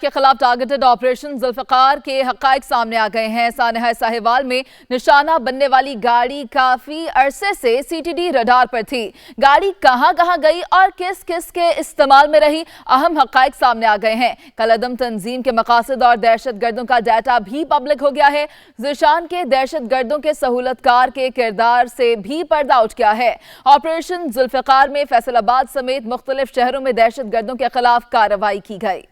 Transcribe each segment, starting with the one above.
کے خلاف targeted operation Zulfiqar کے حقائق سامنے آ گئے ہیں۔ سانحہ ساہیوال میں نشانہ بننے والی گاڑی کافی عرصے سے سی ٹی ڈی ریڈار پر تھی۔ گاڑی کہاں گئی اور کس کس کے استعمال میں رہی، اہم حقائق سامنے آ گئے ہیں۔ کالعدم تنظیم کے مقاصد اور دہشت گردوں کا ڈیٹا بھی پبلک ہو گیا ہے۔ ذیشان کے دہشت گردوں کے سہولت کار کے کردار سے بھی پردہ اٹھ گیا ہے۔ آپریشن ذوالفقار میں فیصل آباد سمیت مختلف شہروں میں دہشت گردوں کے خلاف کارروائی کی گئی۔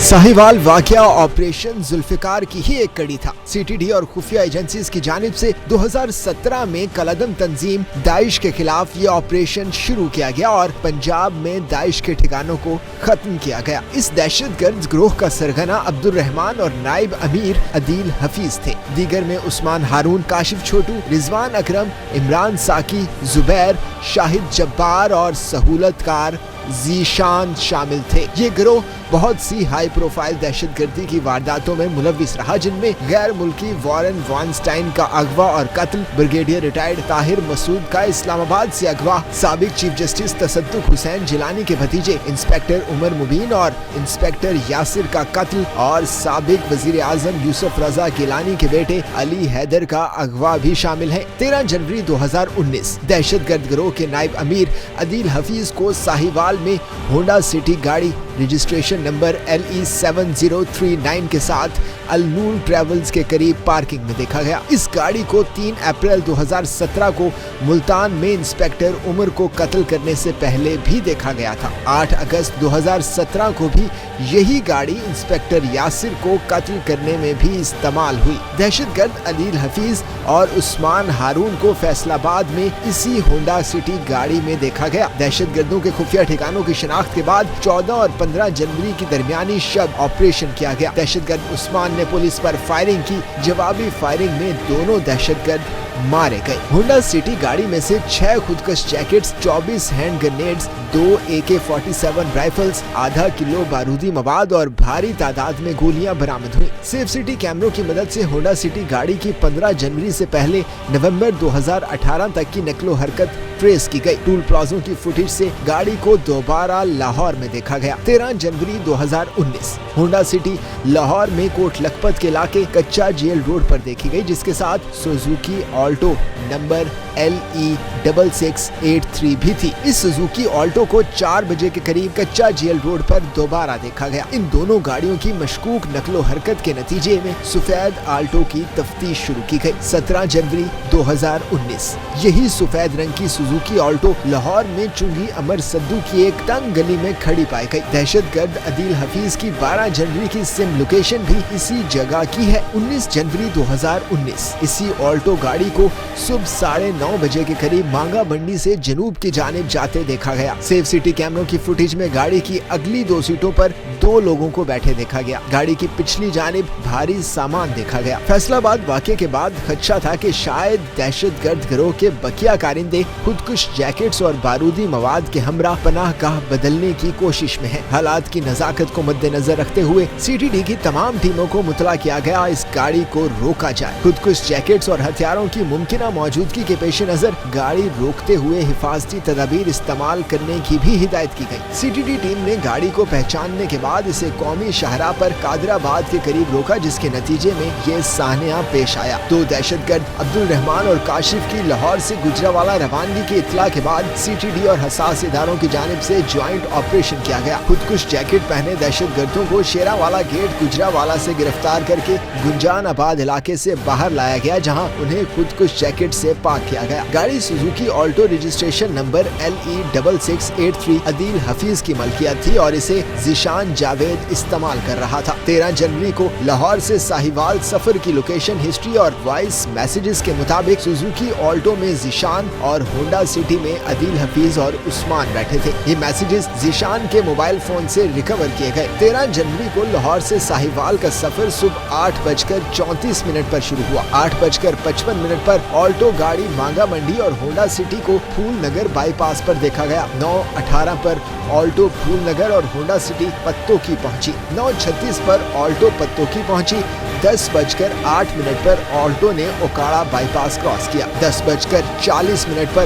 ساہیوال واقعہ آپریشن ذوالفقار کی ہی ایک کڑی تھا۔ سی ٹی ڈی اور خفیہ ایجنسیز کی جانب سے 2017 میں کالعدم تنظیم داعش کے خلاف یہ آپریشن شروع کیا گیا اور پنجاب میں داعش کے ٹھکانوں کو ختم کیا گیا۔ اس دہشت گرد گروہ کا سرغنہ عبد الرحمان اور نائب امیر عدیل حفیظ تھے۔ دیگر میں عثمان ہارون، کاشف چھوٹو، رضوان اکرم، عمران ساکی، زبیر، شاہد جبار اور سہولت کار ذیشان شامل تھے۔ یہ گروہ بہت سی ہائی پروفائل دہشت گردی کی وارداتوں میں ملوث رہا، جن میں غیر ملکی وارن وانسٹائن کا اغوا اور قتل، بریگیڈیئر ریٹائرڈ طاہر مسعود کا اسلام آباد سے اغوا، سابق چیف جسٹس تصدق حسین جیلانی کے بھتیجے انسپکٹر عمر مبین اور انسپکٹر یاسر کا قتل، اور سابق وزیر اعظم یوسف رضا گیلانی کے بیٹے علی حیدر کا اغوا بھی شامل ہے۔ 13 جنوری 2019 دہشت گرد گروہ کے نائب امیر عدیل حفیظ کو ساہیوال میں ہونڈا سٹی گاڑی رجسٹریشن نمبر LE7039 کے ساتھ النور ٹریولز کے قریب پارکنگ میں دیکھا گیا۔ اس گاڑی کو 3 اپریل 2017 کو ملتان میں انسپکٹر عمر کو قتل کرنے سے پہلے بھی دیکھا گیا تھا۔ 8 اگست 2017 کو بھی یہی گاڑی انسپکٹر یاسر کو قتل کرنے میں بھی استعمال ہوئی۔ دہشت گرد عدیل حفیظ اور عثمان ہارون کو فیصل آباد میں اسی ہونڈا سٹی گاڑی میں دیکھا گیا۔ دہشت گردوں کے خفیہ ٹھکانوں کی شناخت کے بعد 14 اور 15 جنوری کی درمیانی شب آپریشن کیا گیا۔ دہشت گرد عثمان نے پولیس پر فائرنگ کی، جوابی فائرنگ میں دونوں دہشت گرد مارے گئے۔ ہونڈا سٹی گاڑی میں سے 6 خودکش jackets, 24 hand grenades, 2 AK-47 rifles, آدھا کلو بارودی مواد اور بھاری تعداد میں گولیاں برآمد ہوئی۔ سیف سٹی کیمروں کی مدد سے ہونڈا سٹی گاڑی کی 15 جنوری سے پہلے نومبر 2018 تک کی نقل و حرکت ٹریس کی گئی۔ ٹول پلازوں کی فوٹیج سے گاڑی کو دوبارہ لاہور میں دیکھا گیا۔ 13 جنوری 2019 ہونڈا سٹی لاہور میں کوٹ لکھپت کے علاقے کچا جیل روڈ پر دیکھی گئی، جس کے ساتھ سوزوکی آلٹو نمبر LE6683 بھی تھی۔ اس سوزوکی آلٹو کو 4 بجے کے قریب کچا جیل روڈ پر دوبارہ دیکھا گیا۔ ان دونوں گاڑیوں کی مشکوک نقل و حرکت کے نتیجے میں سفید آلٹو کی تفتیش شروع کی گئی۔ 17 جنوری 2019 یہی سفید رنگ کی سوزوکی آلٹو لاہور میں چنگی امر سدو کی ایک تنگ گلی میں کھڑی پائی گئی۔ دہشت گرد عدیل حفیظ کی 12 جنوری کی سم لوکیشن بھی اسی جگہ کی ہے۔ 19 جنوری 2019 اسی آلٹو گاڑی کو صبح 9:30 بجے کے قریب مانگا منڈی سے جنوب کی جانب جاتے دیکھا گیا۔ سیف سٹی کیمروں کی فوٹیج میں گاڑی کی اگلی 2 سیٹوں پر 2 لوگوں کو بیٹھے دیکھا گیا۔ گاڑی کی پچھلی جانب بھاری سامان دیکھا گیا۔ فیصل آباد واقعے کے بعد خدشہ تھا کہ شاید دہشت گرد گروہ کے بقیہ کارندے خودکش جیکٹس اور بارودی مواد کے ہمراہ پناہ گاہ بدلنے کی کوشش میں ہیں۔ حالات کی نزاکت کو مد نظر رکھتے ہوئے سی ٹی ڈی کی تمام ٹیموں کو مطلع کیا گیا اس گاڑی کو روکا جائے۔ خودکش جیکٹس اور ہتھیاروں کی ممکنہ موجودگی کے پیش نظر گاڑی روکتے ہوئے حفاظتی تدابیر استعمال کرنے کی بھی ہدایت کی گئی۔ سی ٹی ڈی ٹیم نے گاڑی کو پہچاننے کے بعد اسے قومی شاہراہ پر قادر آباد کے قریب روکا، جس کے نتیجے میں یہ سانحہ پیش آیا۔ 2 دہشت گرد عبد الرحمان اور کاشف کی لاہور سے گجرانوالہ روانگی کی اطلاع کے بعد سی ٹی ڈی اور حساس اداروں کی جانب سے جوائنٹ آپریشن کیا گیا۔ خودکش جیکٹ پہنے دہشت گردوں کو شیراوالا گیٹ گجرانوالہ سے گرفتار کر کے گنجان آباد علاقے سے باہر لایا گیا، جہاں انہیں خودکش جیکٹ سے پاک کیا گیا۔ گاڑی Suzuki Alto registration number LE6683 عدیل حفیظ کی ملکیت تھی اور اسے ذیشان جاوید استعمال کر رہا تھا۔ 13 جنوری کو لاہور سے ساہیوال سفر کی لوکیشن ہسٹری اور وائس میسیجز کے مطابق سوزوکی آلٹو میں ذیشان اور ہونڈا سٹی میں عدیل حفیظ اور عثمان بیٹھے تھے۔ یہ میسیجز ذیشان کے موبائل فون سے ریکور کیے گئے۔ 13 جنوری کو لاہور سے ساہیوال کا سفر صبح 8:34 پر شروع ہوا۔ 8:55 پر آلٹو گاڑی مانگا منڈی اور ہونڈا سٹی کو پھول نگر بائی پاس پر دیکھا گیا۔ 9:18 پر آلٹو پھول نگر اور ہونڈا سٹی پتوں کی پہنچی۔ 9:36 پر آلٹو پتوں کی پہنچی۔ 10:08 پر آلٹو نے اوکاڑا بائی پاس کراس کیا۔ 10:40 پر